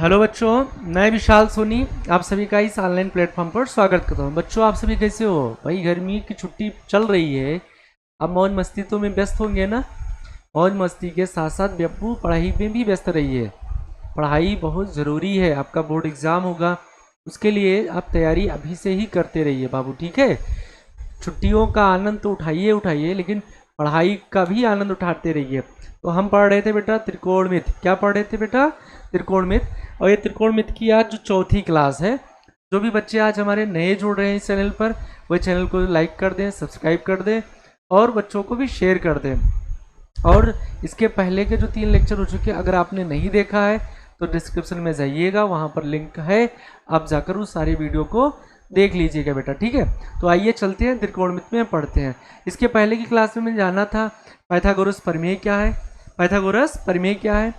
Hello बच्चों, मैं विशाल सोनी आप सभी का इस ऑनलाइन प्लेटफॉर्म पर स्वागत करता हूँ। बच्चों, आप सभी कैसे हो? भाई, गर्मी की छुट्टी चल रही है, अब मौज मस्ती तो में व्यस्त होंगे ना। मौज मस्ती के साथ साथ बेपू पढ़ाई में भी व्यस्त रहिए। पढ़ाई बहुत ज़रूरी है, आपका बोर्ड एग्ज़ाम होगा, उसके लिए आप तैयारी अभी से ही करते रहिए बाबू, ठीक है। छुट्टियों का आनंद तो उठाइए उठाइए, लेकिन पढ़ाई का भी आनंद उठाते रहिए। तो हम पढ़ रहे थे बेटा त्रिकोणमिति। क्या पढ़ रहे थे बेटा? त्रिकोणमिति। और ये त्रिकोणमिति की आज जो चौथी क्लास है। जो भी बच्चे आज हमारे नए जुड़ रहे हैं इस चैनल पर, वह चैनल को लाइक कर दें, सब्सक्राइब कर दें और बच्चों को भी शेयर कर दें। और इसके पहले के जो 3 लेक्चर हो चुके हैं, अगर आपने नहीं देखा है तो डिस्क्रिप्शन में जाइएगा, वहाँ पर लिंक है, आप जाकर उस सारी वीडियो को देख लीजिएगा बेटा, ठीक है। तो आइए चलते हैं त्रिकोणमिति में पढ़ते हैं। इसके पहले की क्लास में जाना था पाइथागोरस प्रमेय क्या है, पाइथागोरस प्रमेय क्या है।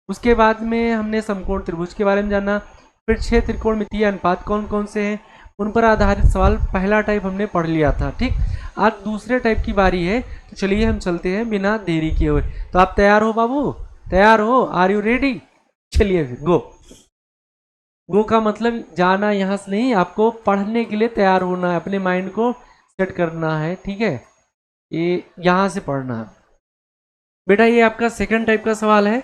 उसके बाद में हमने समकोण त्रिभुज के बारे में जाना। फिर 6 त्रिकोणमितीय अनुपात कौन कौन से हैं, उन पर आधारित सवाल पहला टाइप हमने पढ़ लिया था, ठीक। आज दूसरे टाइप की बारी है, तो चलिए हम चलते हैं बिना देरी किए हुए। तो आप तैयार हो बाबू? तैयार हो? Are you ready? चलिए फिर गो। गो का मतलब जाना यहाँ से नहीं, आपको पढ़ने के लिए तैयार होना है, अपने माइंड को सेट करना है, ठीक है। ये यहाँ से पढ़ना है बेटा। ये आपका सेकंड टाइप का सवाल है।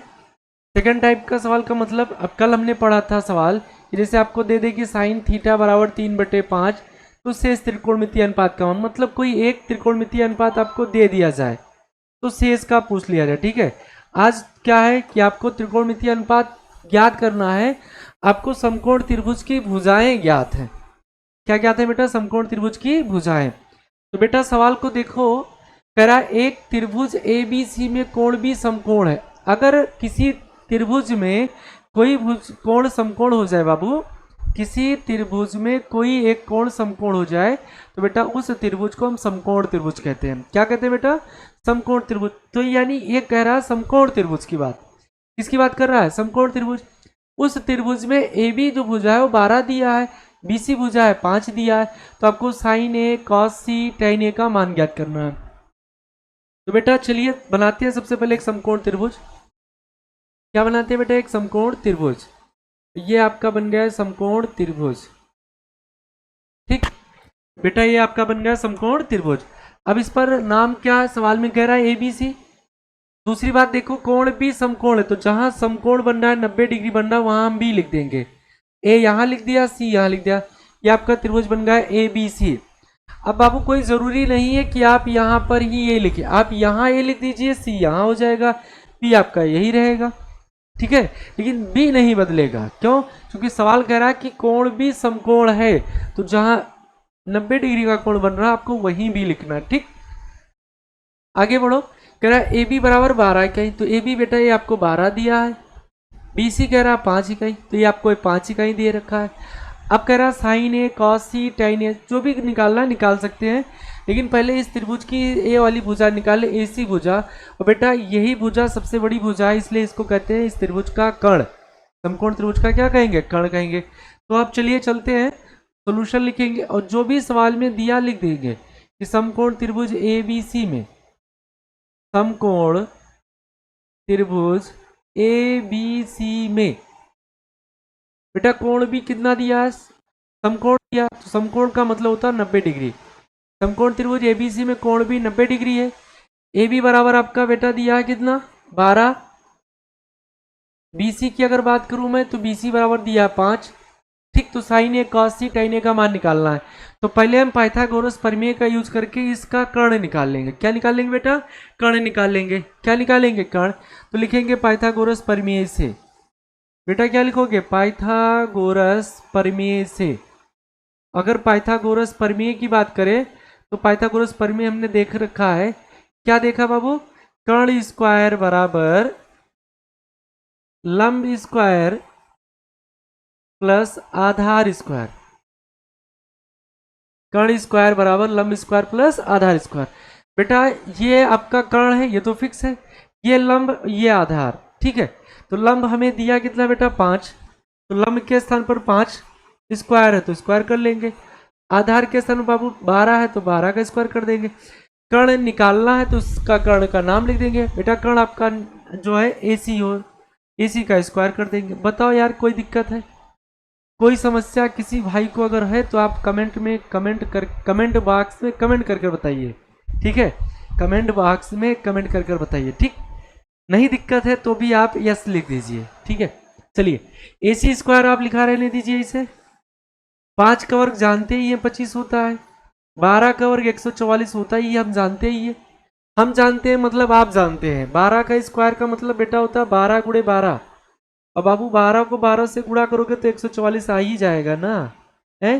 सेकंड टाइप का सवाल का मतलब, अब कल हमने पढ़ा था सवाल कि जैसे आपको दे दे कि साइन थीटा बराबर 3/5, तो शेष त्रिकोणमितीय अनुपात का मान, मतलब कोई एक त्रिकोणमितीय अनुपात आपको दे दिया जाए तो शेष का पूछ लिया जाए, ठीक है। आज क्या है कि आपको त्रिकोणमितीय अनुपात ज्ञात करना है। आपको समकोण त्रिभुज की भुजाएं ज्ञात हैं। क्या ज्ञात है बेटा? समकोण त्रिभुज की भुजाएं। तो बेटा सवाल को देखो, कह रहा एक त्रिभुज ए बी सी में कोण भी समकोण है। अगर किसी त्रिभुज में कोई कोण समकोण हो जाए बाबू, किसी त्रिभुज में कोई एक कोण समकोण हो जाए तो बेटा उस त्रिभुज को हम समकोण त्रिभुज कहते हैं। क्या कहते हैं बेटा? समकोण त्रिभुज। तो यानी ये कह रहा है समकोण त्रिभुज की बात। किसकी बात कर रहा है? समकोण त्रिभुज। उस त्रिभुज में ए बी जो भुजा है वो 12 दिया है, बी सी भुजा है 5 दिया है। तो आपको साइन ए कॉस सी टेन ए का मान ज्ञात करना है। तो बेटा चलिए बनाते हैं सबसे पहले एक समकोण त्रिभुज। क्या बनाते हैं बेटा? एक समकोण त्रिभुज। ये आपका बन गया है समकोण त्रिभुज, ठीक बेटा। ये आपका बन गया समकोण त्रिभुज। अब इस पर नाम क्या है? सवाल में कह रहा है ए बी सी। दूसरी बात देखो, कोण भी समकोण है, तो जहां समकोण बन रहा है 90 डिग्री बन रहा है वहां हम बी लिख देंगे। ए यहां लिख दिया, सी यहां लिख दिया, ये आपका त्रिभुज बन गया ए बी सी। अब बाबू कोई जरूरी नहीं है कि आप यहां पर ही ए लिखे, आप यहां ए लिख दीजिए, सी यहां हो जाएगा, बी आपका यही रहेगा, ठीक है। लेकिन बी नहीं बदलेगा, क्यों? क्योंकि सवाल कह रहा है कि कोण भी समकोण है, तो जहां 90 डिग्री का कोण बन रहा है आपको वहीं भी लिखना है, ठीक। आगे बढ़ो। कह रहा है ए बी बराबर 12 इकाई, तो ए बी बेटा ये आपको 12 दिया है। बी सी कह रहा है 5 इकाई, तो ये आपको 5 इकाई दे रखा है। अब कह रहा है साइन ए कॉस सी टेन ए, जो भी निकालना है निकाल सकते हैं, लेकिन पहले इस त्रिभुज की ए वाली भुजा निकाले, ए सी भुजा। और बेटा यही भुजा सबसे बड़ी भुजा है, इसलिए इसको कहते हैं इस त्रिभुज का कर्ण। समकोण त्रिभुज का क्या कहेंगे? कर्ण कहेंगे। तो अब चलिए चलते हैं, सोल्यूशन लिखेंगे और जो भी सवाल में दिया लिख देंगे कि समकोण त्रिभुज ए बी सी में, समकोण त्रिभुज ए बी सी में बेटा कोण भी कितना दिया है? समकोण दिया, तो समकोण का मतलब होता है 90 डिग्री। समकोण त्रिभुज एबीसी में कोण भी 90 डिग्री है। ए बी बराबर आपका बेटा दिया है कितना? 12। बीसी की अगर बात करूं मैं तो बीसी बराबर दिया है 5, ठीक। तो साइन ए कॉस सी टेन ए का मान निकालना है, तो पहले हम पाइथागोरस प्रमेय का यूज करके इसका कर्ण निकाल लेंगे। क्या निकाल लेंगे बेटा? कर्ण निकाल लेंगे। क्या निकालेंगे? कर्ण। तो लिखेंगे पाइथागोरस प्रमेय से। बेटा क्या लिखोगे? पाइथागोरस प्रमेय से। अगर पाइथागोरस प्रमेय की बात करें तो पाइथागोरस प्रमेय हमने देख रखा है। क्या देखा बाबू? कर्ण स्क्वायर बराबर लंब स्क्वायर प्लस आधार स्क्वायर। कर्ण स्क्वायर बराबर लंब स्क्वायर प्लस आधार स्क्वायर। बेटा ये आपका कर्ण है, ये तो फिक्स है, ये लंब ये आधार, ठीक है। तो लंब हमें दिया कितना बेटा? 5। तो लंब के स्थान पर 5, स्क्वायर है तो स्क्वायर कर लेंगे। आधार के स्थान पर बाबू 12 है तो 12 का स्क्वायर कर देंगे। कर्ण निकालना है तो उसका कर्ण का नाम लिख देंगे। बेटा कर्ण आपका जो है ए सी हो, AC का स्क्वायर कर देंगे। बताओ यार कोई दिक्कत है, कोई समस्या किसी भाई को अगर है तो आप कमेंट बॉक्स में कमेंट करके बताइए, ठीक है, कमेंट बॉक्स में कमेंट करके बताइए, ठीक। नहीं दिक्कत है तो भी आप यस लिख दीजिए, ठीक है। चलिए AC स्क्वायर आप लिखा रहने दीजिए इसे। 5 का वर्ग जानते ही है 25 होता है, 12 का वर्ग 144 होता ही है, हम जानते ही है। हम जानते हैं मतलब आप जानते हैं, 12 का स्क्वायर का मतलब बेटा होता है 12 गुणे 12। अब बाबू 12 को 12 से गुणा करोगे तो 144 आ ही जाएगा ना, है।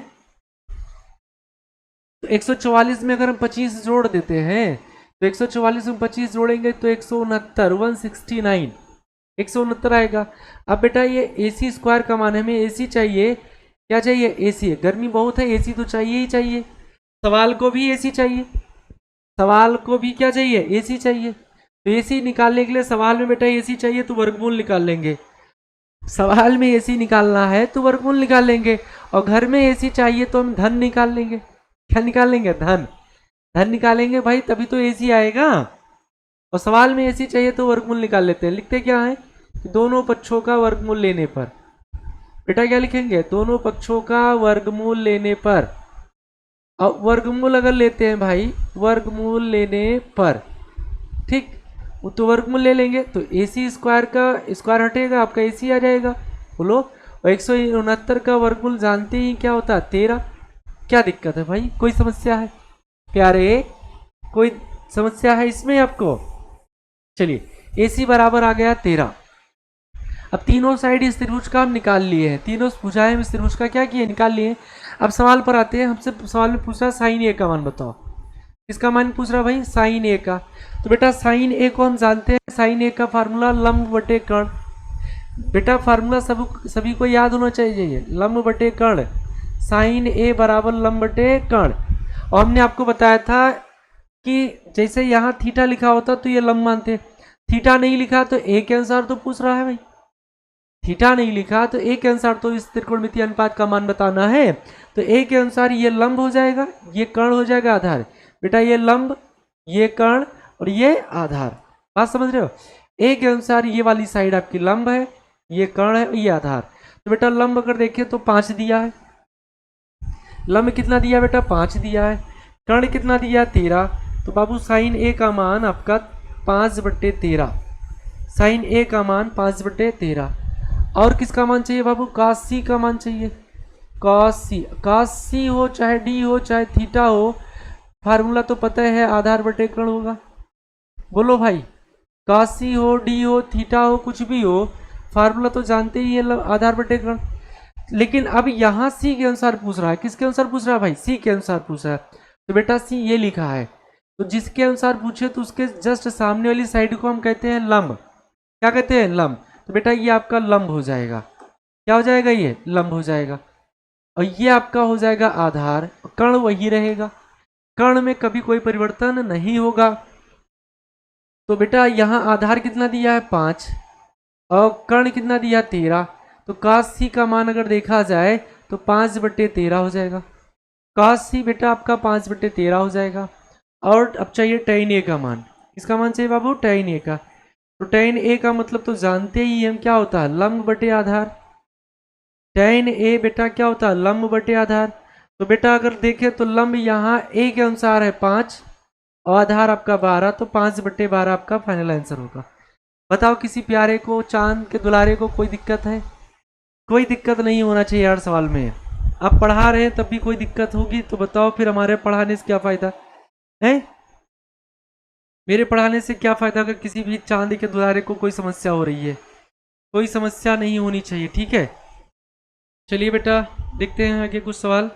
तो 144 में अगर हम 25 जोड़ देते हैं तो 144 में 25 जोड़ेंगे तो 169 169 169 आएगा। अब बेटा ये AC स्क्वायर का मान हमें AC चाहिए, क्या चाहिए, AC है, गर्मी बहुत है AC तो चाहिए ही चाहिए। सवाल को भी AC चाहिए, सवाल को भी क्या चाहिए, AC चाहिए। तो AC निकालने के लिए सवाल में बेटा AC चाहिए तो वर्गमूल निकाल लेंगे। सवाल में AC निकालना है तो वर्गमूल निकाल लेंगे, और घर में AC चाहिए तो हम धन निकाल लेंगे। क्या निकाल लेंगे, धन। धन निकालेंगे भाई तभी तो AC आएगा, और सवाल में AC चाहिए तो वर्गमूल निकाल लेते हैं। लिखते क्या है कि दोनों पक्षों का वर्गमूल लेने पर, बेटा क्या लिखेंगे, दोनों पक्षों का वर्गमूल लेने पर। अब वर्गमूल अगर लेते हैं भाई, वर्गमूल लेने पर, ठीक, वो तो वर्गमूल ले लेंगे तो AC स्क्वायर का स्क्वायर हटेगा, आपका AC आ जाएगा, बोलो। और 169 का वर्गमूल जानते ही क्या होता है, 13। क्या दिक्कत है भाई, कोई समस्या है प्यारे, कोई समस्या है इसमें आपको। चलिए AC बराबर आ गया 13। अब तीनों साइड इस त्रिभुज का हम निकाल लिए हैं, तीनों भुजाएं हम इस त्रिभुज का क्या किए, निकाल लिए। अब सवाल पर आते हैं, हमसे सवाल में पूछ रहा साइन A का मान बताओ। इसका मान पूछ रहा भाई साइन A का। तो बेटा साइन A को हम जानते हैं, साइन A का फार्मूला लंब बटे कर्ण। बेटा फार्मूला सभी को याद होना चाहिए, लंब बटे कर्ण, साइन A बराबर लंब बटे कर्ण। और हमने आपको बताया था कि जैसे यहाँ थीटा लिखा होता तो ये लंब मानते, थीटा नहीं लिखा तो A के अनुसार तो पूछ रहा है भाई, थीटा नहीं लिखा तो A के अनुसार तो इस त्रिकोणमितीय अनुपात का मान बताना है, तो A के अनुसार ये लंब हो जाएगा, ये कर्ण हो जाएगा आधार। बेटा ये लंब, ये कर्ण और ये आधार, बात समझ रहे हो। A के अनुसार ये वाली साइड आपकी लंब है, ये कर्ण है, ये आधार। तो बेटा लंब अगर देखें तो 5 दिया है, लंब कितना दिया बेटा 5 दिया है, कर्ण कितना दिया 13। तो बाबू साइन A का मान आपका 5/13, साइन A का मान 5/13। और किसका मान चाहिए बाबू, cos C का मान चाहिए, cos C हो चाहे D हो चाहे थीटा हो, फार्मूला तो पता है आधार बटे कर्ण होगा। बोलो भाई, cos C हो D हो थीटा हो कुछ भी हो, फार्मूला तो जानते ही है आधार बटे कर्ण। लेकिन अब यहाँ C के अनुसार पूछ रहा है, किसके अनुसार पूछ रहा है भाई, C के अनुसार पूछ रहा है। तो बेटा C ये लिखा है, तो जिसके अनुसार पूछे तो उसके जस्ट सामने वाली साइड को हम कहते हैं लंब। क्या कहते हैं, लंब। तो बेटा ये आपका लंब हो जाएगा, क्या हो जाएगा, ये लंब हो जाएगा। और ये आपका हो जाएगा आधार, कर्ण वही रहेगा, कर्ण में कभी कोई परिवर्तन नहीं होगा। तो बेटा यहाँ आधार कितना दिया है 5 और कर्ण कितना दिया 13। तो cos C का मान अगर देखा जाए तो 5/13 हो जाएगा, cos C बेटा आपका 5/13 हो जाएगा। और अब चाहिए tan A का मान, किसका मान चाहिए बाबू, tan A का। तो tan A का मतलब तो जानते ही हम क्या होता है, लंब बटे आधार। tan A बेटा क्या होता है, लंब बटे आधार। तो बेटा अगर देखें तो लंब यहाँ A के अनुसार है 5 और आधार आपका 12, तो 5/12 आपका फाइनल आंसर होगा। बताओ किसी प्यारे को, चांद के दुलारे को कोई दिक्कत है, कोई दिक्कत नहीं होना चाहिए यार सवाल में। आप पढ़ा रहे हैं तब भी कोई दिक्कत होगी तो बताओ फिर हमारे पढ़ाने से क्या फायदा है, मेरे पढ़ाने से क्या फायदा अगर किसी भी चांद के दुलारे को कोई समस्या हो रही है। कोई समस्या नहीं होनी चाहिए, ठीक है। चलिए बेटा देखते हैं आगे कुछ सवाल।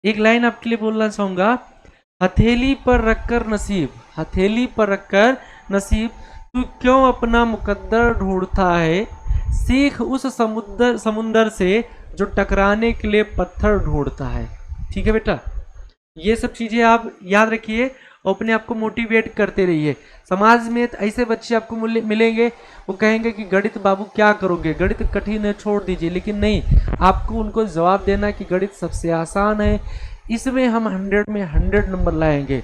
एक लाइन आपके लिए बोलना चाहूंगा, हथेली पर रखकर नसीब, हथेली पर रखकर नसीब, तू क्यों अपना मुकद्दर ढूंढता है, सीख उस समुंदर से जो टकराने के लिए पत्थर ढूंढता है। ठीक है बेटा, ये सब चीजें आप याद रखिए और अपने आप को मोटिवेट करते रहिए। समाज में ऐसे बच्चे आपको मिलेंगे, वो कहेंगे कि गणित बाबू क्या करोगे, गणित कठिन है छोड़ दीजिए, लेकिन नहीं, आपको उनको जवाब देना कि गणित सबसे आसान है, इसमें हम 100 में 100 नंबर लाएंगे।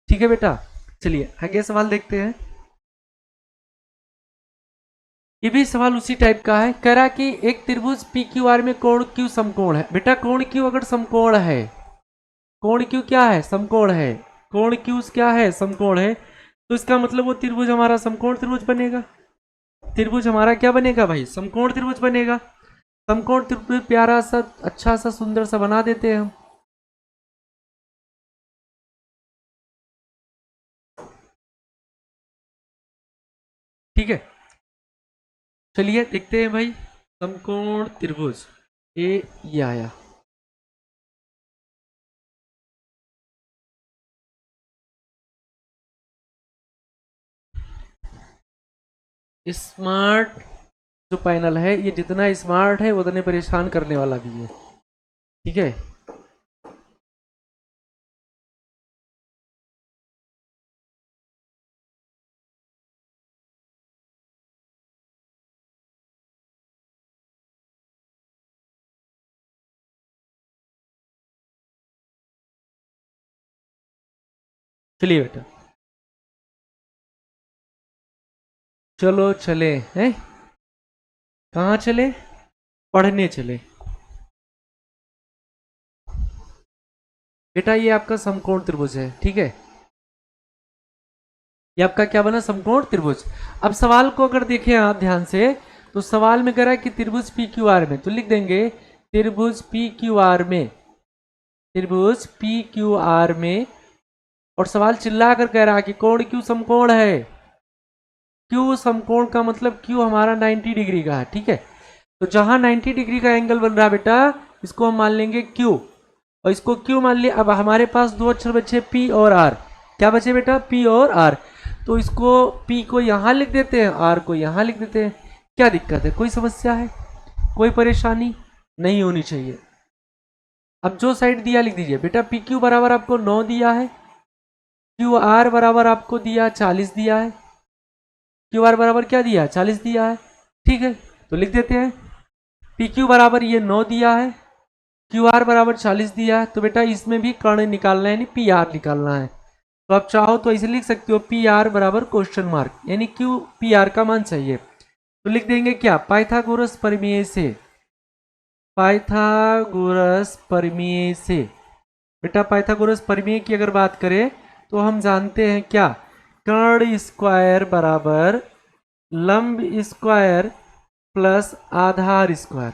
ठीक है बेटा, चलिए आगे सवाल देखते हैं। ये भी सवाल उसी टाइप का है, कह रहा कि एक त्रिभुज पी क्यू आर में कोण क्यू समकोण है। बेटा कोण क्यू अगर समकोण है, कोण क्यू क्या है, समकोण है, कोण क्यू क्या है, समकोण है, तो इसका मतलब वो त्रिभुज हमारा समकोण त्रिभुज बनेगा। त्रिभुज हमारा क्या बनेगा भाई, समकोण त्रिभुज बनेगा। समकोण त्रिभुज प्यारा सा अच्छा सा सुंदर सा बना देते हैं हम। ठीक है, चलिए देखते हैं भाई, समकोण त्रिभुज ये आया। स्मार्ट जो पैनल है, ये जितना स्मार्ट है उतने परेशान करने वाला भी है। ठीक है, चलिए बेटा, चलो चले हैं, कहाँ चले, पढ़ने चले। बेटा ये आपका समकोण त्रिभुज है, ठीक है, ये आपका क्या बना, समकोण त्रिभुज। अब सवाल को अगर देखें आप ध्यान से, तो सवाल में कह रहा है कि त्रिभुज पी क्यू आर में, तो लिख देंगे त्रिभुज पी क्यू आर में, त्रिभुज पी क्यू आर में, और सवाल चिल्ला कर कह रहा है कि कोण क्यू समकोण है। क्यू समकोण का मतलब क्यू हमारा 90 डिग्री का है। ठीक है, तो जहां 90 डिग्री का एंगल बन रहा है बेटा, इसको हम मान लेंगे क्यू, और इसको क्यू मान लिया। अब हमारे पास दो अक्षर बचे पी और आर, क्या बचे बेटा, पी और आर, तो इसको पी को यहां लिख देते हैं, आर को यहां लिख देते हैं। क्या दिक्कत है, कोई समस्या है, कोई परेशानी नहीं होनी चाहिए। अब जो साइड दिया लिख दीजिए बेटा, पी क्यू बराबर आपको 9 दिया है, क्यू आर बराबर आपको दिया 40 दिया है, क्यू आर बराबर क्या दिया, 40 दिया है। ठीक है, तो लिख देते हैं पी क्यू बराबर ये 9 दिया है, क्यू आर बराबर 40 दिया है, तो बेटा इसमें भी कर्ण निकालना है, यानी पी आर निकालना है। तो आप चाहो तो ऐसे लिख सकते हो पी आर बराबर क्वेश्चन मार्क, यानी क्यू पी आर का मान चाहिए। तो लिख देंगे क्या, पाइथागोरस प्रमेय से, पाइथागोरस प्रमेय से। बेटा पाइथागोरस प्रमेय की अगर बात करें तो हम जानते हैं क्या, कर्ण स्क्वायर बराबर लंब स्क्वायर प्लस आधार स्क्वायर,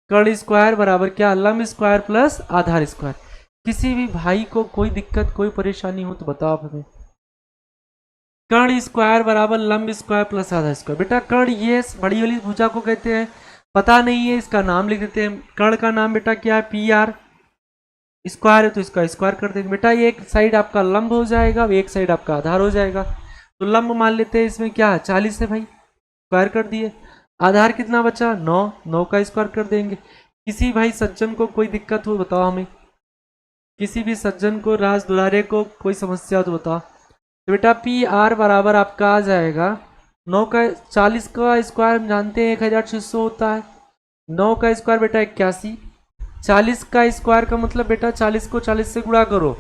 कर्ण स्क्वायर बराबर क्या, लंब स्क्वायर प्लस आधार स्क्वायर। किसी भी भाई को कोई दिक्कत कोई परेशानी हो तो बताओ आप हमें। कर्ण स्क्वायर बराबर लंब स्क्वायर प्लस आधा स्क्वायर। बेटा कर्ण ये बड़ी वाली भुजा को कहते हैं, पता नहीं है इसका नाम लिख देते हैं। कर्ण का नाम बेटा क्या है, पी आर, स्क्वायर है तो इसका स्क्वायर कर देंगे। बेटा ये एक साइड आपका लंब हो जाएगा, एक साइड आपका आधार हो जाएगा। तो लंब मान लेते हैं, इसमें क्या 40 है भाई, स्क्वायर कर दिए। आधार कितना बचा, 9, 9 का स्क्वायर कर देंगे। किसी भाई सज्जन को कोई दिक्कत हो बताओ हमें, किसी भी सज्जन को, राज दुलारे को कोई समस्या हो तो बताओ। तो बेटा पी आर बराबर आपका आ जाएगा 9 का 40 का स्क्वायर हम जानते हैं 1600 होता है, 9 का स्क्वायर बेटा 81, 40 का स्क्वायर का मतलब बेटा 40 को 40 से गुणा करो।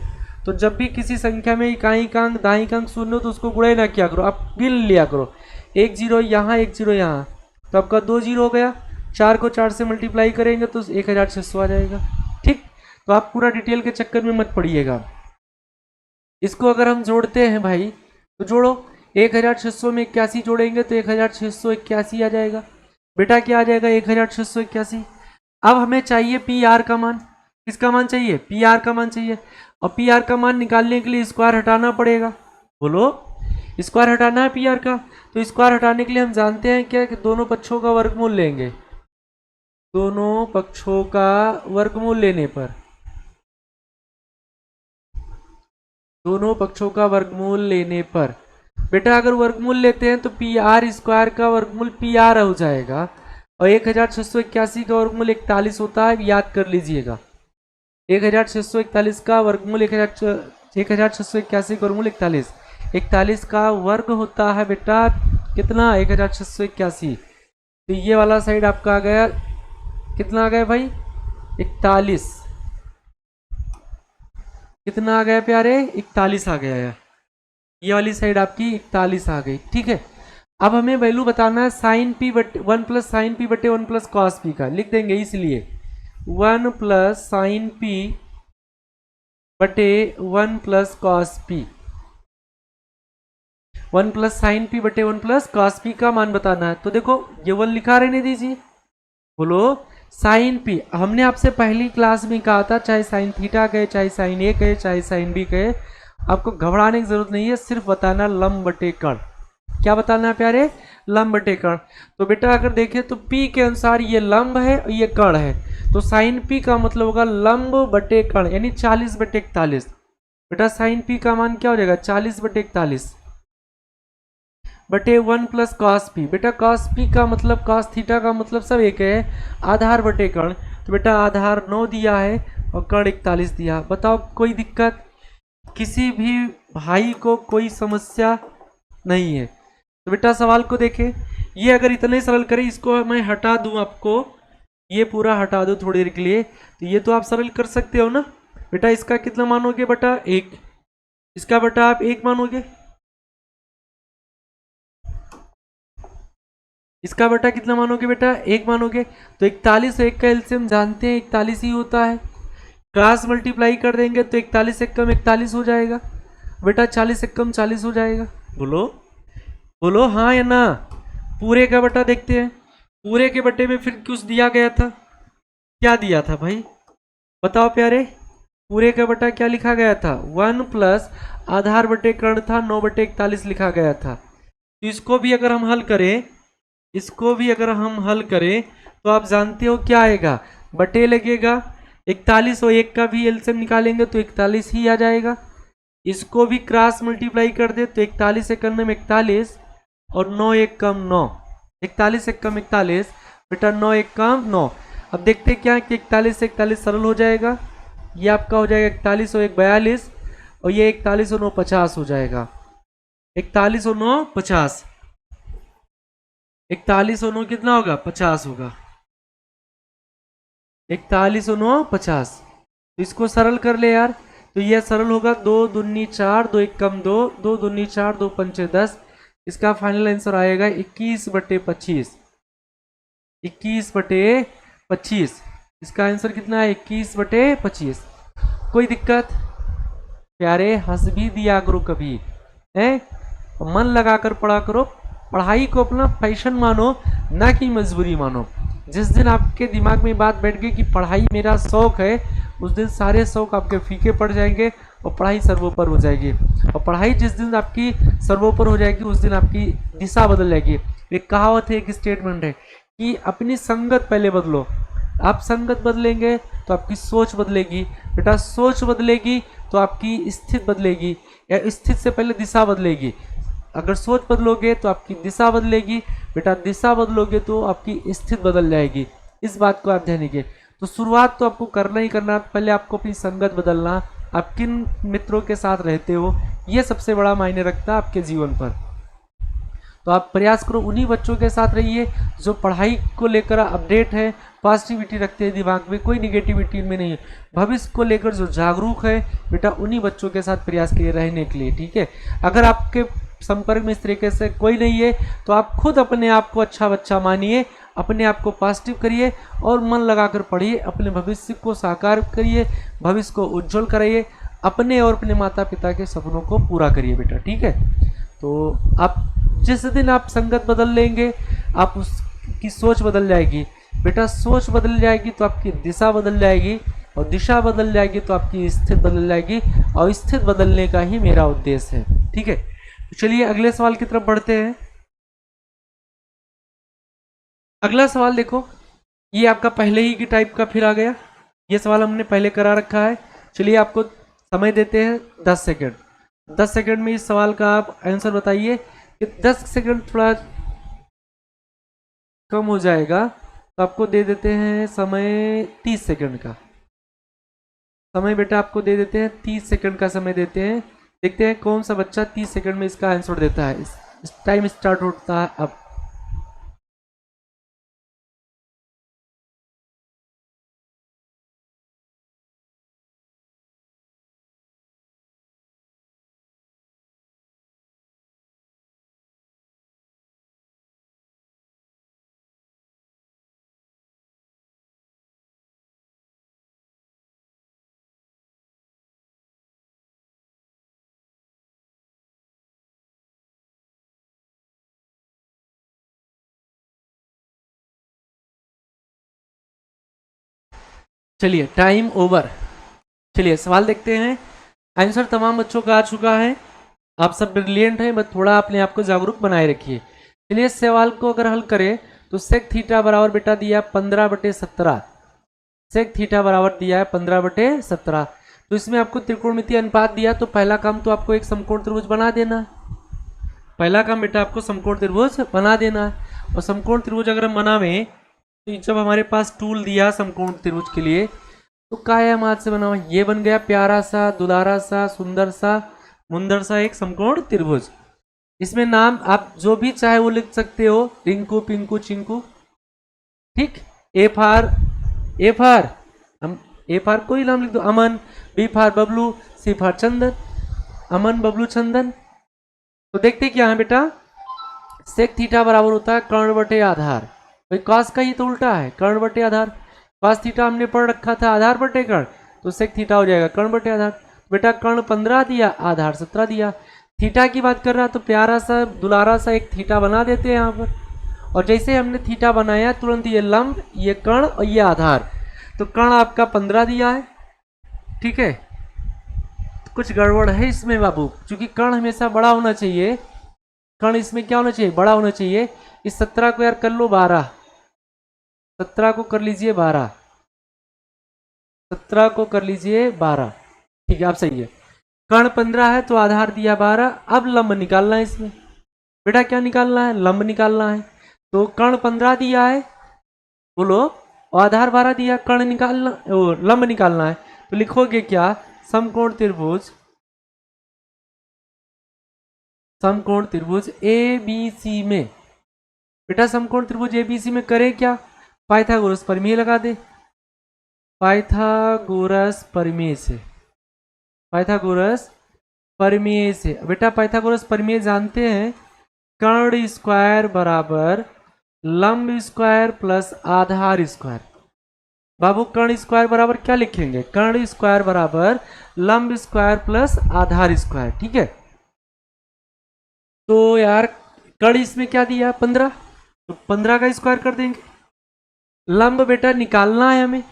तो जब भी किसी संख्या में इकाई का अंक दाई का अंक शून्य हो तो उसको गुणा ही ना किया करो, आप गिन लिया करो, 1 0 यहाँ 1 0 यहाँ, तो आपका 2 0 हो गया। 4 को 4 से मल्टीप्लाई करेंगे तो 1600 आ जाएगा। ठीक, तो आप पूरा डिटेल के चक्कर में मत पड़िएगा। इसको अगर हम जोड़ते हैं भाई तो जोड़ो, 1600 में 81 जोड़ेंगे तो 1681 आ जाएगा। बेटा क्या आ जाएगा, 1681। अब हमें चाहिए पी आर का मान, किसका मान चाहिए, पी आर का मान चाहिए। और पी आर का मान निकालने के लिए स्क्वायर हटाना पड़ेगा, बोलो स्क्वायर हटाना है पी आर का। तो स्क्वायर हटाने के लिए हम जानते हैं क्या कि दोनों पक्षों का वर्गमूल लेंगे, दोनों पक्षों का वर्गमूल लेने पर, दोनों पक्षों का वर्गमूल लेने पर बेटा अगर वर्गमूल लेते हैं तो पी आर स्क्वायर का वर्गमूल पी आर हो जाएगा, और 1681 का वर्गमूल 41 होता है, याद कर लीजिएगा। 1641 का वर्गमूल 1681 का वर्गमूल 41। 41 का वर्ग होता है बेटा कितना, 1681। तो ये वाला साइड आपका आ गया, कितना आ गया भाई, 41। कितना आ गया प्यारे, 41 आ गया है। ये वाली साइड आपकी 41 आ गई, ठीक है। अब हमें वैल्यू बताना है साइन पी बटे 1 प्लस साइन पी बटे 1 प्लस कॉस पी का, लिख देंगे इसलिए 1 प्लस साइन पी बटे 1 plus cos P. 1 plus sign P बटे 1 प्लस कॉस पी का मान बताना है। तो देखो ये 1 लिखा रहने दीजिए, बोलो साइन पी। हमने आपसे पहली क्लास में कहा था चाहे साइन थीटा कहे, चाहे साइन ए कहे, चाहे साइन बी कहे, आपको घबराने की जरूरत नहीं है, सिर्फ बताना लंब बटे कर्ण। क्या बताना है प्यारे, लंब बटे कर्ण। तो बेटा अगर देखें तो P के अनुसार ये लंब है और ये कर्ण है, तो साइन P का मतलब होगा लंब बटे कर्ण, यानी 40 बटे 41। बेटा साइन P का मान क्या हो जाएगा, 40 बटे 41 बटे 1 प्लस कॉस पी। बेटा कॉस पी का मतलब, कॉस थीटा का मतलब सब एक है, आधार बटे कर्ण। तो बेटा आधार 9 दिया है और कर्ण 41 दिया। बताओ कोई दिक्कत, किसी भी भाई को कोई समस्या नहीं है। तो बेटा सवाल को देखें, ये अगर इतने सरल करें, इसको मैं हटा दूं आपको, ये पूरा हटा दूं थोड़ी देर के लिए, तो ये तो आप सरल कर सकते हो ना। बेटा इसका कितना मानोगे बेटा, 1। इसका बेटा आप 1 मानोगे, इसका बेटा कितना मानोगे बेटा, 1 मानोगे। तो 41 और 1 का एलसीएम जानते हैं 41 ही होता है, क्रॉस मल्टीप्लाई कर देंगे तो 41 एक कम 41 हो जाएगा। बेटा 40 एक कम 40 हो जाएगा। बोलो बोलो हाँ या ना। पूरे का बटा देखते हैं, पूरे के बटे में फिर कुछ दिया गया था, क्या दिया था भाई बताओ प्यारे। पूरे का बटा क्या लिखा गया था, 1 प्लस आधार बटे कर्ण था, 9 बटे 41 लिखा गया था। तो इसको भी अगर हम हल करें, इसको भी अगर हम हल करें तो आप जानते हो क्या आएगा, बटे लगेगा। 41 और 1 का भी एलसीएम निकालेंगे तो 41 ही आ जाएगा। इसको भी क्रॉस मल्टीप्लाई कर दे तो 41 एक करने में 41 और 9 एक कम 9, 41 एक कम 41, बेटा 9 एक कम 9। अब देखते क्या कि 41 से 41 सरल हो जाएगा, ये आपका हो जाएगा 41 और 1 42, और ये 41 और 9 50 हो जाएगा। 41 और 9 50, 41 और 9 कितना होगा, 50 होगा। 41 और 9 50। तो इसको सरल कर ले यार, तो यह सरल होगा, 2 दूनी 4, 2 एक कम 2, 2 दूनी 4, 2 पंचे 10। इसका फाइनल आंसर आएगा 21 बटे 25, 21 बटे 25। इसका आंसर कितना है, 21 बटे 25। कोई दिक्कत प्यारे, हंस भी दिया करो कभी है, मन लगाकर पढ़ा करो। पढ़ाई को अपना पैशन मानो, ना कि मजबूरी मानो। जिस दिन आपके दिमाग में बात बैठ गई कि पढ़ाई मेरा शौक है, उस दिन सारे शौक आपके फीके पड़ जाएंगे और पढ़ाई सर्वोपर हो जाएगी। और पढ़ाई जिस दिन आपकी सर्वोपर हो जाएगी, उस दिन आपकी दिशा बदल जाएगी। एक कहावत है, एक स्टेटमेंट है कि अपनी संगत पहले बदलो। आप संगत बदलेंगे तो आपकी सोच बदलेगी, बेटा सोच बदलेगी तो आपकी स्थिति बदलेगी, या स्थिति से पहले दिशा बदलेगी। अगर सोच बदलोगे तो आपकी दिशा बदलेगी, बेटा दिशा बदलोगे तो आपकी स्थिति बदल जाएगी। इस बात को आप ध्यान रखिए। तो शुरुआत तो आपको करना ही करना, पहले आपको अपनी संगत बदलना, आप किन मित्रों के साथ रहते हो, ये सबसे बड़ा मायने रखता है आपके जीवन पर। तो आप प्रयास करो उन्हीं बच्चों के साथ रहिए जो पढ़ाई को लेकर अपडेट है, पॉजिटिविटी रखते हैं दिमाग में, कोई निगेटिविटी में नहीं है, भविष्य को लेकर जो जागरूक है, बेटा उन्हीं बच्चों के साथ प्रयास करिए रहने के लिए, ठीक है। अगर आपके संपर्क में इस तरीके से कोई नहीं है तो आप खुद अपने आप को अच्छा बच्चा मानिए, अपने आप को पॉजिटिव करिए और मन लगाकर पढ़िए, अपने भविष्य को साकार करिए, भविष्य को उज्जवल कराइए, अपने और अपने माता पिता के सपनों को पूरा करिए बेटा, ठीक है। तो आप जिस दिन आप संगत बदल लेंगे, आप उसकी सोच बदल जाएगी, बेटा सोच बदल जाएगी तो आपकी दिशा बदल जाएगी, और दिशा बदल जाएगी तो आपकी स्थिति बदल जाएगी, और स्थिति बदलने का ही मेरा उद्देश्य है, ठीक है। तो चलिए अगले सवाल की तरफ बढ़ते हैं। अगला सवाल देखो, ये आपका पहले ही की टाइप का फिर आ गया, ये सवाल हमने पहले करा रखा है। चलिए आपको समय देते हैं 10 सेकंड। 10 सेकंड में इस सवाल का आप आंसर बताइए। कि 10 सेकंड थोड़ा कम हो जाएगा तो आपको दे देते हैं समय 30 सेकंड का। समय बेटा आपको दे देते हैं, 30 सेकंड का समय देते हैं। देखते हैं कौन सा बच्चा 30 सेकंड में इसका आंसर देता है। इस टाइम स्टार्ट होता है अब। चलिए टाइम ओवर। चलिए सवाल देखते हैं। आंसर तमाम बच्चों का आ चुका है। आप सब ब्रिलियंट हैं, बस थोड़ा अपने आप को जागरूक बनाए रखिए। चलिए इस सवाल को अगर हल करें तो सेक थीटा बराबर बेटा दिया 15/17। सेक थीटा बराबर दिया है 15/17। तो इसमें आपको त्रिकोणमितीय अनुपात दिया, तो पहला काम तो आपको एक समकोण त्रिभुज बना देना है। पहला काम बेटा आपको समकोण त्रिभुज बना देना है। और समकोण त्रिभुज अगर हम बनावे तो जब हमारे पास टूल दिया समकोण त्रिभुज के लिए, तो काया हाथ से बना हुआ ये बन गया प्यारा सा, दुलारा सा, सुंदर सा, मुंदर सा एक समकोण त्रिभुज। इसमें नाम आप जो भी चाहे वो लिख सकते हो, रिंकू, पिंकू, चिंकू। ठीक। ए फार हम ए फार कोई नाम लिख दो, अमन। बी फार बबलू, सी फार चंदन, अमन, बबलू, चंदन। तो देखते क्या है बेटा, सेक थीटा बराबर होता है कर्ण बटे आधार। भाई कॉस का ही तो उल्टा है, कर्ण बटे आधार। कॉस थीटा हमने पढ़ रखा था आधार बटे कर्ण, तो सेक थीटा हो जाएगा कर्ण बटे आधार। बेटा कर्ण 15 दिया, आधार 17 दिया। थीटा की बात कर रहा तो प्यारा सा दुलारा सा एक थीटा बना देते हैं यहाँ पर। और जैसे हमने थीटा बनाया तुरंत ये लंब, ये कर्ण और ये आधार। तो कर्ण आपका 15 दिया है। ठीक है, तो कुछ गड़बड़ है इसमें बाबू, क्योंकि कर्ण हमेशा बड़ा होना चाहिए। कर्ण इसमें क्या होना चाहिए, बड़ा होना चाहिए। इस 17 को यार कर लो 12, 17 को कर लीजिए 12, 17 को कर लीजिए 12। ठीक है, आप सही है। कर्ण 15 है तो आधार दिया 12। अब लंब निकालना है इसमें। बेटा क्या निकालना है, लंब निकालना है। तो कर्ण 15 दिया है, बोलो, और आधार 12 दिया, कर्ण निकालना, लंब निकालना है। तो लिखोगे क्या, समकोण त्रिभुज, समकोण त्रिभुज ए बी सी में। बेटा समकोण त्रिभुज ए बी सी में करे क्या, पाइथागोरस प्रमेय लगा दे। पाइथागोरस प्रमेय से, पाइथागोरस प्रमेय से। बेटा पाइथागोरस प्रमेय जानते हैं, कर्ण स्क्वायर बराबर लंब स्क्वायर प्लस आधार स्क्वायर। बाबू कर्ण स्क्वायर बराबर क्या लिखेंगे, कर्ण स्क्वायर बराबर लंब स्क्वायर प्लस आधार स्क्वायर। ठीक है, तो यार कर्ण इसमें क्या दिया 15, तो 15 का स्क्वायर कर देंगे। लंब बेटा निकालना है हमें,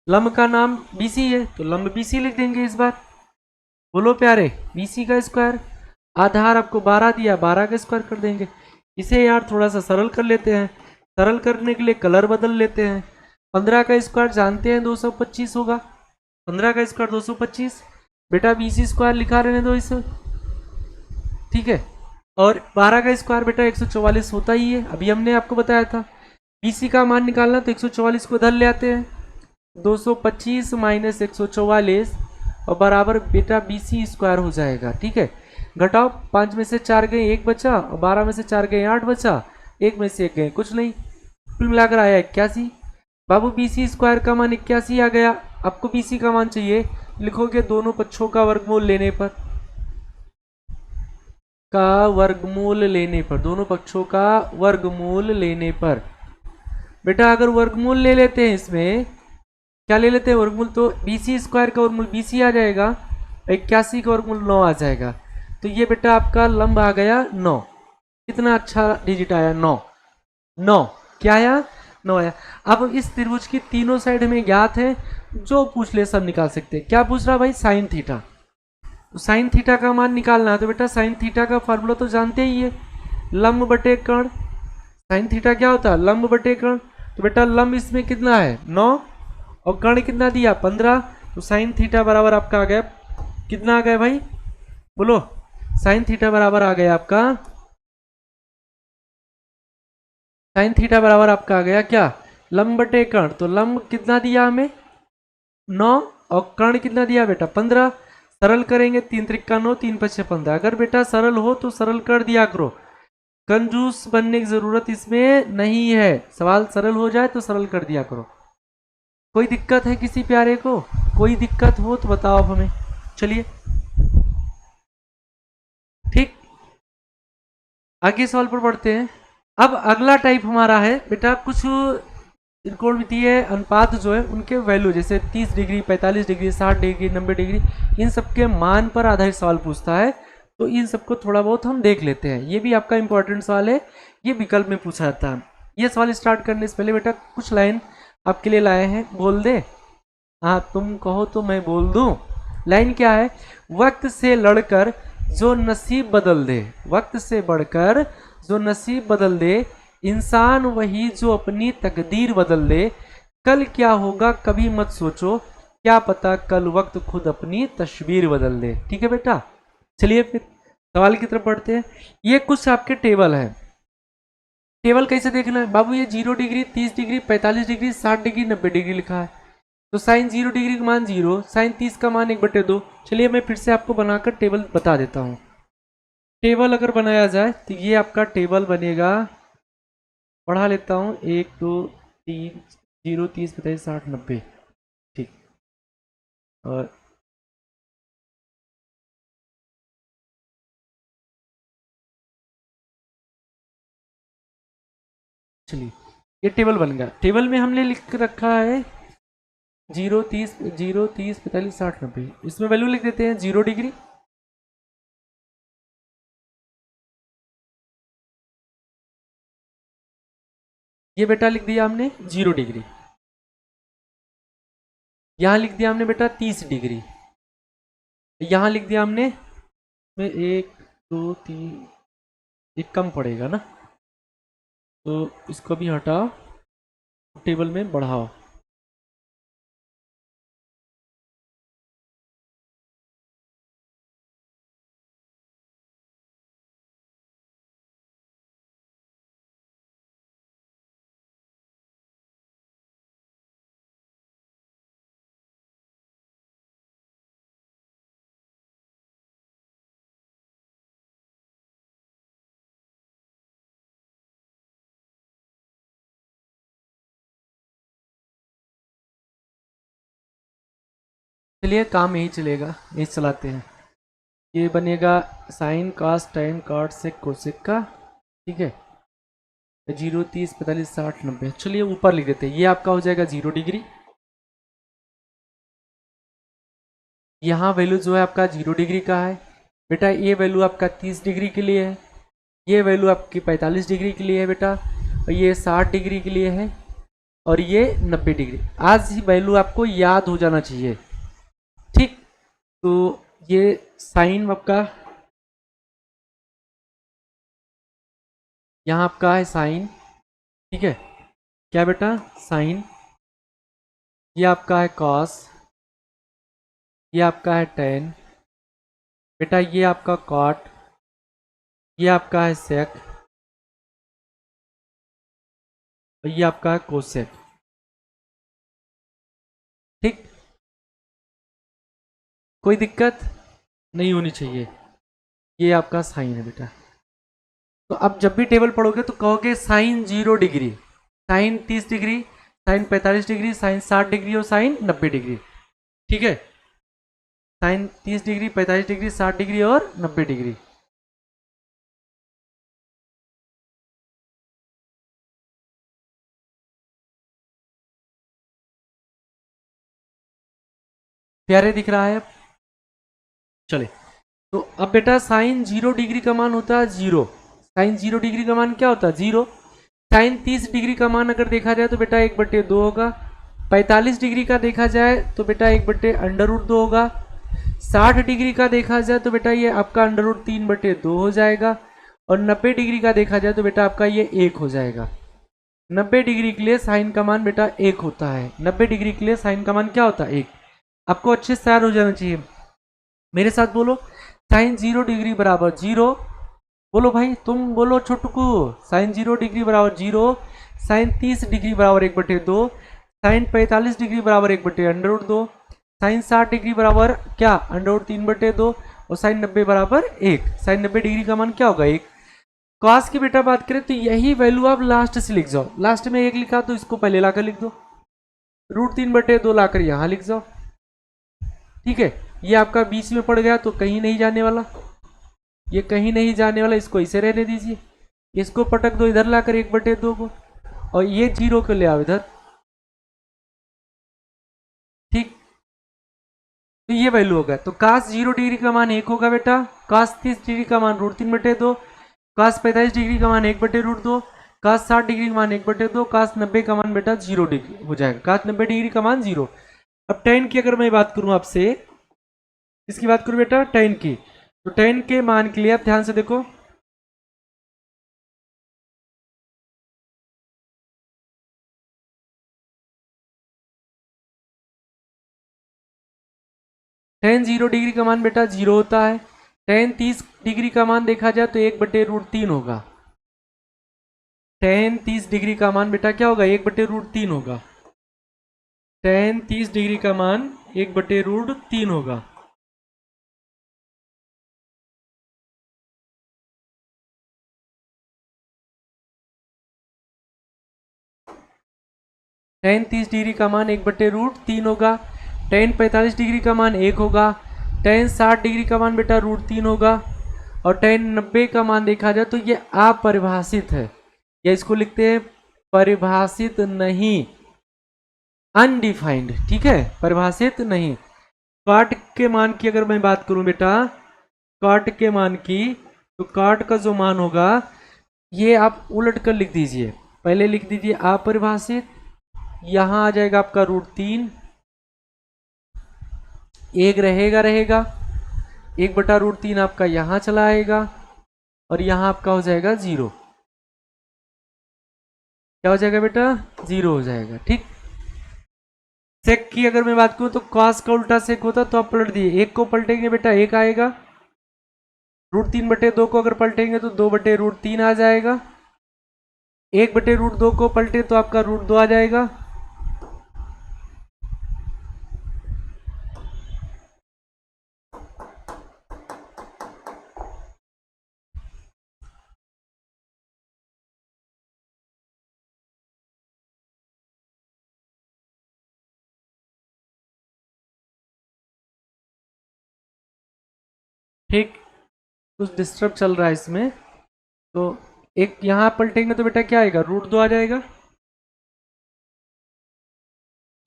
लंब का नाम बीसी है, तो लंब बीसी लिख देंगे इस बार। बोलो प्यारे, बीसी का स्क्वायर। आधार आपको 12 दिया, 12 का स्क्वायर कर देंगे। इसे यार थोड़ा सा सरल कर लेते हैं। सरल करने के लिए कलर बदल लेते हैं। 15 का स्क्वायर जानते हैं 225 होगा, 15 का स्क्वायर 225। बेटा बीसी स्क्वायर लिखा रहने दो इसे। ठीक है, और 12 का स्क्वायर बेटा 144 होता ही है, अभी हमने आपको बताया था। बीसी का मान निकालना तो 144 को इधर ले आते हैं, 225 माइनस 144 और बराबर बेटा बीसी स्क्वायर हो जाएगा। ठीक है, घटाओ, 5 में से 4 गए 1 बचा, और 12 में से 4 गए 8 बचा, 1 में से 1 गए कुछ नहीं, कुल मिलाकर आया 81। बाबू बीसी स्क्वायर का मान 81 आ गया। आपको बीसी का मान चाहिए, लिखोगे दोनों पक्षों का वर्गमूल लेने पर, का वर्गमूल लेने पर, दोनों पक्षों का वर्गमूल लेने पर। बेटा अगर वर्गमूल ले लेते हैं, इसमें क्या ले लेते हैं वर्गमूल, तो बीसी स्क्वायर का वर्गमूल बीसी आ जाएगा, 81 का वर्गमूल 9 आ जाएगा। तो ये बेटा आपका लंब आ गया 9। कितना अच्छा डिजिट आया, 9। 9 क्या आया, 9 आया। अब इस त्रिभुज की तीनों साइड हमें ज्ञात है, जो पूछ ले सब निकाल सकते हैं। क्या पूछ रहा भाई, साइन थीटा। तो साइन थीटा का मान निकालना है, तो बेटा साइन थीटा का फार्मूला तो जानते ही है, लंब बटे कर्ण। साइन थीटा क्या होता है, लंब बटे कर्ण। तो बेटा लंब इसमें कितना है 9, और कर्ण कितना दिया 15। तो साइन थीटा बराबर आपका आ गया, कितना आ गया भाई, बोलो। साइन थीटा बराबर आ गया आपका, साइन थीटा बराबर आपका आ गया क्या, लंब बटे कर्ण। तो लंब कितना दिया हमें 9, और कर्ण कितना दिया बेटा 15, सरल करेंगे 3 त्रिक 9, 3 5 15। अगर बेटा सरल हो तो सरल कर दिया करो, कंजूस बनने की जरूरत इसमें नहीं है। सवाल सरल हो जाए तो सरल कर दिया करो। कोई दिक्कत है किसी प्यारे को? कोई दिक्कत हो तो बताओ आप हमें। चलिए ठीक, आगे सवाल पर बढ़ते हैं। अब अगला टाइप हमारा है बेटा कुछ त्रिकोणमितीय अनुपात जो है उनके वैल्यू, जैसे 30 डिग्री, 45 डिग्री, 60 डिग्री, 90 डिग्री, इन सबके मान पर आधारित सवाल पूछता है। तो इन सबको थोड़ा बहुत हम देख लेते हैं। ये भी आपका इंपॉर्टेंट सवाल है, ये विकल्प में पूछा जाता है। ये सवाल स्टार्ट करने से पहले बेटा कुछ लाइन आपके लिए लाए हैं, बोल दे। हाँ तुम कहो तो मैं बोल दूं। लाइन क्या है? वक्त से लड़कर जो नसीब बदल दे, वक्त से बढ़कर जो नसीब बदल दे, इंसान वही जो अपनी तकदीर बदल दे। कल क्या होगा कभी मत सोचो, क्या पता कल वक्त खुद अपनी तस्वीर बदल दे। ठीक है बेटा, चलिए फिर सवाल की तरफ बढ़ते हैं। ये कुछ आपके टेबल है। टेबल कैसे देखना है बाबू? ये 0 degree, 30 degree, 45 degree, 60 degree, 90 degree लिखा है। तो साइन 0 डिग्री का मान 0, साइन 30 का मान 1/2। चलिए मैं फिर से आपको बनाकर टेबल बता देता हूँ। टेबल अगर बनाया जाए तो ये आपका टेबल बनेगा, पढ़ा लेता हूँ, 1 2 3 0 30 45 60 90। ठीक, और चलिए ये टेबल बन गया। टेबल में हमने लिख रखा है 0 30 0 30 45 60 90। इसमें वैल्यू लिख देते हैं 0 डिग्री, ये बेटा लिख दिया हमने 0 डिग्री। यहाँ लिख दिया हमने बेटा 30 डिग्री। यहाँ लिख दिया हमने में 1 2 3, एक कम पड़ेगा ना, तो इसको भी हटाओ, टेबल में बढ़ाओ। चलिए काम यही चलेगा, यही चलाते हैं। ये बनेगा साइन कास टाइन कॉट सेक कोसेक का। ठीक है, 0 30 45 60 90। चलिए ऊपर लिख देते हैं, ये आपका हो जाएगा 0 डिग्री। यहाँ वैल्यू जो है आपका 0 डिग्री का है बेटा। ये वैल्यू आपका 30 डिग्री के लिए है, ये वैल्यू आपकी 45 डिग्री के लिए है बेटा, और ये 60 डिग्री के लिए है, और ये 90 डिग्री। आज ही वैल्यू आपको याद हो जाना चाहिए। ठीक, तो ये साइन आपका, यहाँ आपका है साइन। ठीक है, क्या बेटा? साइन। ये आपका है कॉस, ये आपका है टेन बेटा, ये आपका कॉट, ये आपका है सेक, और ये आपका है कोसेक। ठीक, कोई दिक्कत नहीं होनी चाहिए। ये आपका साइन है बेटा। तो अब जब भी टेबल पढ़ोगे तो कहोगे sine 0 degree, sine 30 degree, sine 45 degree, sine 60 degree और साइन 90 डिग्री। ठीक है, साइन 30 डिग्री, 45 डिग्री, 60 डिग्री और 90 डिग्री। प्यारे दिख रहा है? चले, तो अब बेटा साइन 0 डिग्री का मान होता है 0। साइन 0 डिग्री का मान क्या होता है? 0। साइन 30 डिग्री का मान अगर देखा जाए तो बेटा 1/2 होगा। 45 डिग्री का देखा जाए तो बेटा 1/√2 होगा। 60 डिग्री का देखा जाए तो बेटा ये आपका √3/2 हो जाएगा। और 90 डिग्री का देखा जाए तो बेटा आपका ये 1 हो जाएगा। 90 डिग्री के लिए साइन का मान बेटा 1 होता है। 90 डिग्री के लिए साइन का मान क्या होता है? 1। आपको अच्छे से तैयार हो जाना चाहिए। मेरे साथ बोलो, साइन 0 डिग्री बराबर 0। बोलो भाई, तुम बोलो छोटकू, साइन 0 डिग्री बराबर 0, साइन 30 डिग्री बराबर 1/2, साइन 45 डिग्री बराबर 1/√2, साइन 60 डिग्री बराबर क्या, √3/2, और साइन 90 बराबर 1। साइन 90 डिग्री का मान क्या होगा, 1। कॉस की बेटा बात करें तो यही वैल्यू आप लास्ट से लिख जाओ, लास्ट में 1 लिखा तो इसको पहले लाकर लिख दो, √3/2 लाकर यहां लिख जाओ, ठीक है। ये आपका बीच में पड़ गया तो कहीं नहीं जाने वाला, ये कहीं नहीं जाने वाला, इसको इसे रहने दीजिए। इसको पटक दो इधर लाकर 1/2 को, और ये 0 को ले आओ इधर, ठीक। तो ये वैल्यू होगा, तो cos 0 डिग्री का मान 1 होगा बेटा, cos 30 डिग्री का मान √3/2, cos 45 डिग्री का मान 1/√2, cos 60 डिग्री का मान 1/2, cos 90 का मान बेटा 0 डिग्री हो जाएगा, cos 90 डिग्री का मान 0। अब tan की अगर मैं बात करूं आपसे, किसकी बात करूं बेटा, tan की, तो tan के मान के लिए आप ध्यान से देखो, tan 0 डिग्री का मान बेटा 0 होता है। tan 30 डिग्री का मान देखा जाए तो 1/√3 होगा। tan 30 डिग्री का मान बेटा क्या होगा, 1/√3 होगा। tan 30 डिग्री का मान 1/√3 होगा। tan 30 डिग्री का मान 1/√3 होगा। tan 45 डिग्री का मान 1 होगा। tan 60 डिग्री का मान बेटा √3 होगा। और tan 90 का मान देखा जाए तो ये अपरिभाषित है, या इसको लिखते हैं परिभाषित नहीं, अनडिफाइंड, ठीक है, परिभाषित नहीं। cot के मान की अगर मैं बात करूं बेटा, cot के मान की, तो cot का जो मान होगा ये आप उलट कर लिख दीजिए, पहले लिख दीजिए अपरिभाषित, यहां आ जाएगा आपका √3, 1 रहेगा, 1/√3 आपका यहां चला आएगा, और यहां आपका हो जाएगा 0। क्या हो जाएगा बेटा, 0 हो जाएगा, ठीक। सेक की अगर मैं बात करूं तो cos का उल्टा सेक होता तो आप पलट दिए, 1 को पलटेंगे बेटा 1 आएगा, √3/2 को अगर पलटेंगे तो 2/√3 आ जाएगा, 1/√2 को पलटे तो आपका √2 आ जाएगा। ठीक, कुछ डिस्टर्ब चल रहा है इसमें, तो एक यहाँ पलटेंगे तो बेटा क्या आएगा, √2 आ जाएगा।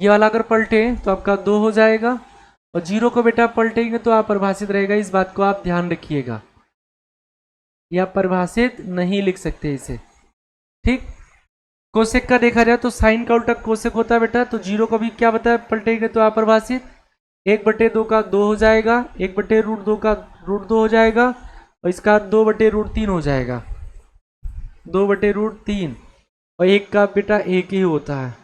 ये वाला अगर पलटे तो आपका 2 हो जाएगा, और 0 को बेटा पलटेंगे तो आप परिभाषित रहेगा, इस बात को आप ध्यान रखिएगा, या परिभाषित नहीं लिख सकते इसे, ठीक। कोसेक का देखा जाए तो साइन का उल्टा कोसेक होता है बेटा, तो 0 को भी क्या बताया पलटेंगे तो अपरिभाषित, 1/2 का 2 हो जाएगा, 1/√2 का √2 हो जाएगा, और इसका 2/√3 हो जाएगा, 2/√3, और 1 का बेटा 1 ही होता है।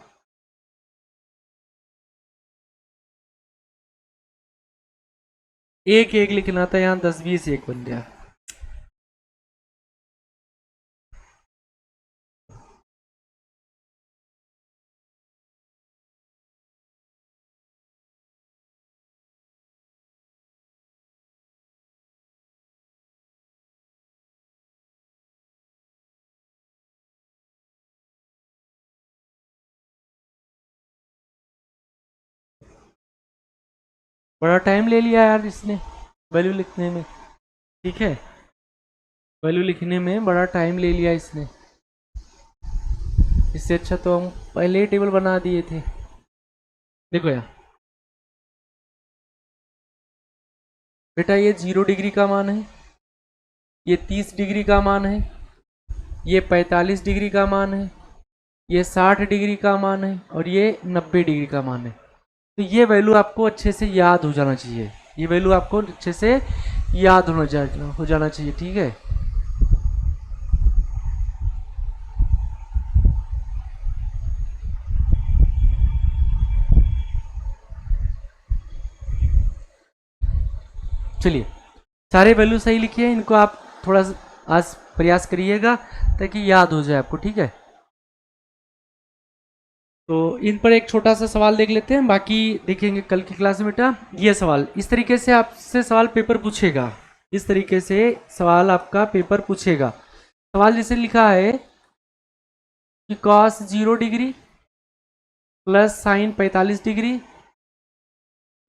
एक एक लिखना था, यहाँ 10 20 1 बन गया। बड़ा टाइम ले लिया यार इसने वैल्यू लिखने में, ठीक है, वैल्यू लिखने में बड़ा टाइम ले लिया इसने, इससे अच्छा तो हम पहले ही टेबल बना दिए थे। देखो यार बेटा, ये 0 डिग्री का मान है, ये 30 डिग्री का मान है, ये 45 डिग्री का मान है, ये 60 डिग्री का मान है, और ये 90 डिग्री का मान है। तो ये वैल्यू आपको अच्छे से याद हो जाना चाहिए, ये वैल्यू आपको अच्छे से याद हो जाना चाहिए, ठीक है। चलिए, सारे वैल्यू सही लिखिए, इनको आप थोड़ा आज प्रयास करिएगा ताकि याद हो जाए आपको, ठीक है। तो इन पर एक छोटा सा सवाल देख लेते हैं, बाकी देखेंगे कल की क्लास में बेटा। ये सवाल इस तरीके से आपसे सवाल पेपर पूछेगा, इस तरीके से सवाल आपका पेपर पूछेगा। सवाल जैसे लिखा है कि cos 0 degree plus sign 45 degree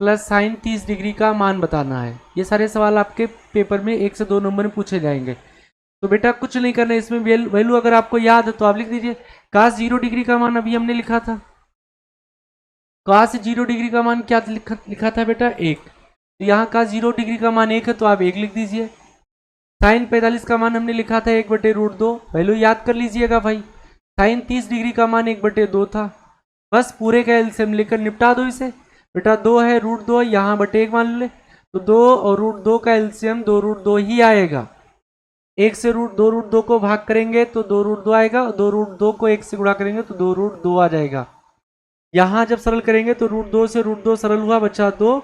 plus sign 30 degree का मान बताना है। ये सारे सवाल आपके पेपर में 1 से 2 नंबर में पूछे जाएंगे। तो बेटा कुछ नहीं करना है, इसमें वैल्यू अगर आपको याद है तो आप लिख दीजिए। cos 0 डिग्री का मान अभी हमने लिखा था, cos 0 डिग्री का मान क्या लिखा था बेटा 1, तो यहाँ cos 0 डिग्री का मान 1 है तो आप 1 लिख दीजिए। साइन 45 का मान हमने लिखा था 1/√2, वैल्यू याद कर लीजिएगा भाई। साइन 30 डिग्री का मान 1/2 था। बस पूरे का एलसीएम लेकर निपटा दो इसे। बेटा 2 है √2 यहाँ बटे 1 मान ले, तो 2 और √2 का एलसीएम 2√2 ही आएगा। 1 से 2√2 को भाग करेंगे तो 2√2 आएगा, और 2√2 को 1 से गुणा करेंगे तो 2√2 आ जाएगा। यहाँ जब सरल करेंगे तो √2 से √2 सरल हुआ, बचा 2,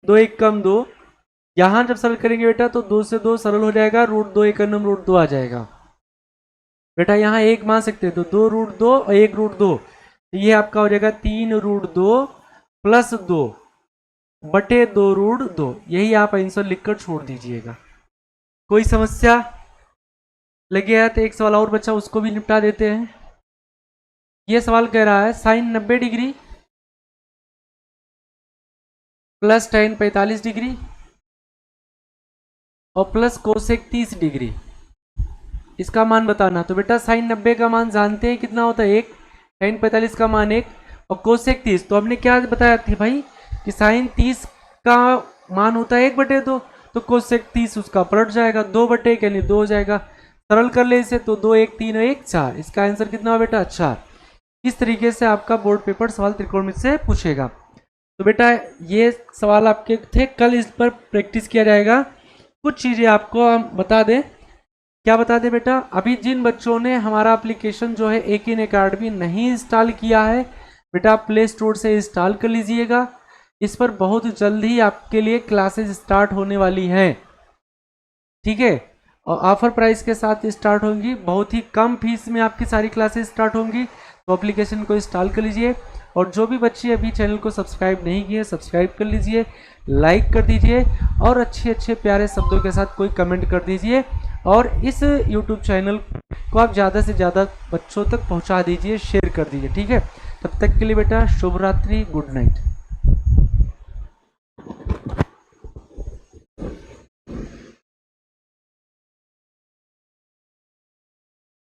2 1 कम 2। यहाँ जब सरल करेंगे बेटा तो 2 से 2 सरल हो जाएगा, √2 1 कम √2 आ जाएगा। बेटा यहाँ 1 मान सकते हैं तो 2√2 और 1√2, ये आपका हो जाएगा 3√2 प्लस 2 बटे 2√2। यही आप आंसर लिखकर छोड़ दीजिएगा। कोई समस्या लगे है तो एक सवाल और बच्चा, उसको भी निपटा देते हैं। ये सवाल कह रहा है sine 90 degree plus tan 45 degree और प्लस कोसेक 30 डिग्री, इसका मान बताना। तो बेटा साइन 90 का मान जानते हैं कितना होता है 1, tan 45 का मान 1 और कोसेक 30, तो हमने क्या बताया थी भाई कि साइन 30 का मान होता है 1/2, तो कोसेक 30 उसका पलट जाएगा 2/1 यानी 2 हो जाएगा। सरल कर ले इसे तो 2 1 3 और 1 4, इसका आंसर कितना हो बेटा 4। इस तरीके से आपका बोर्ड पेपर सवाल त्रिकोणमिति से पूछेगा। तो बेटा ये सवाल आपके थे, कल इस पर प्रैक्टिस किया जाएगा। कुछ चीज़ें आपको हम बता दें। क्या बता दें बेटा, अभी जिन बच्चों ने हमारा एप्लीकेशन जो है एकिन एकेडमी नहीं इंस्टॉल किया है, बेटा प्ले स्टोर से इंस्टॉल कर लीजिएगा। इस पर बहुत जल्द ही आपके लिए क्लासेस स्टार्ट होने वाली हैं, ठीक है, और ऑफर प्राइस के साथ स्टार्ट होंगी। बहुत ही कम फीस में आपकी सारी क्लासेस स्टार्ट होंगी, तो एप्लीकेशन को इंस्टॉल कर लीजिए। और जो भी बच्चे अभी चैनल को सब्सक्राइब नहीं किए, सब्सक्राइब कर लीजिए, लाइक कर दीजिए और अच्छे अच्छे प्यारे शब्दों के साथ कोई कमेंट कर दीजिए। और इस यूट्यूब चैनल को आप ज़्यादा से ज़्यादा बच्चों तक पहुंचा दीजिए, शेयर कर दीजिए, ठीक है। तब तक के लिए बेटा शुभ रात्रि, गुड नाइट।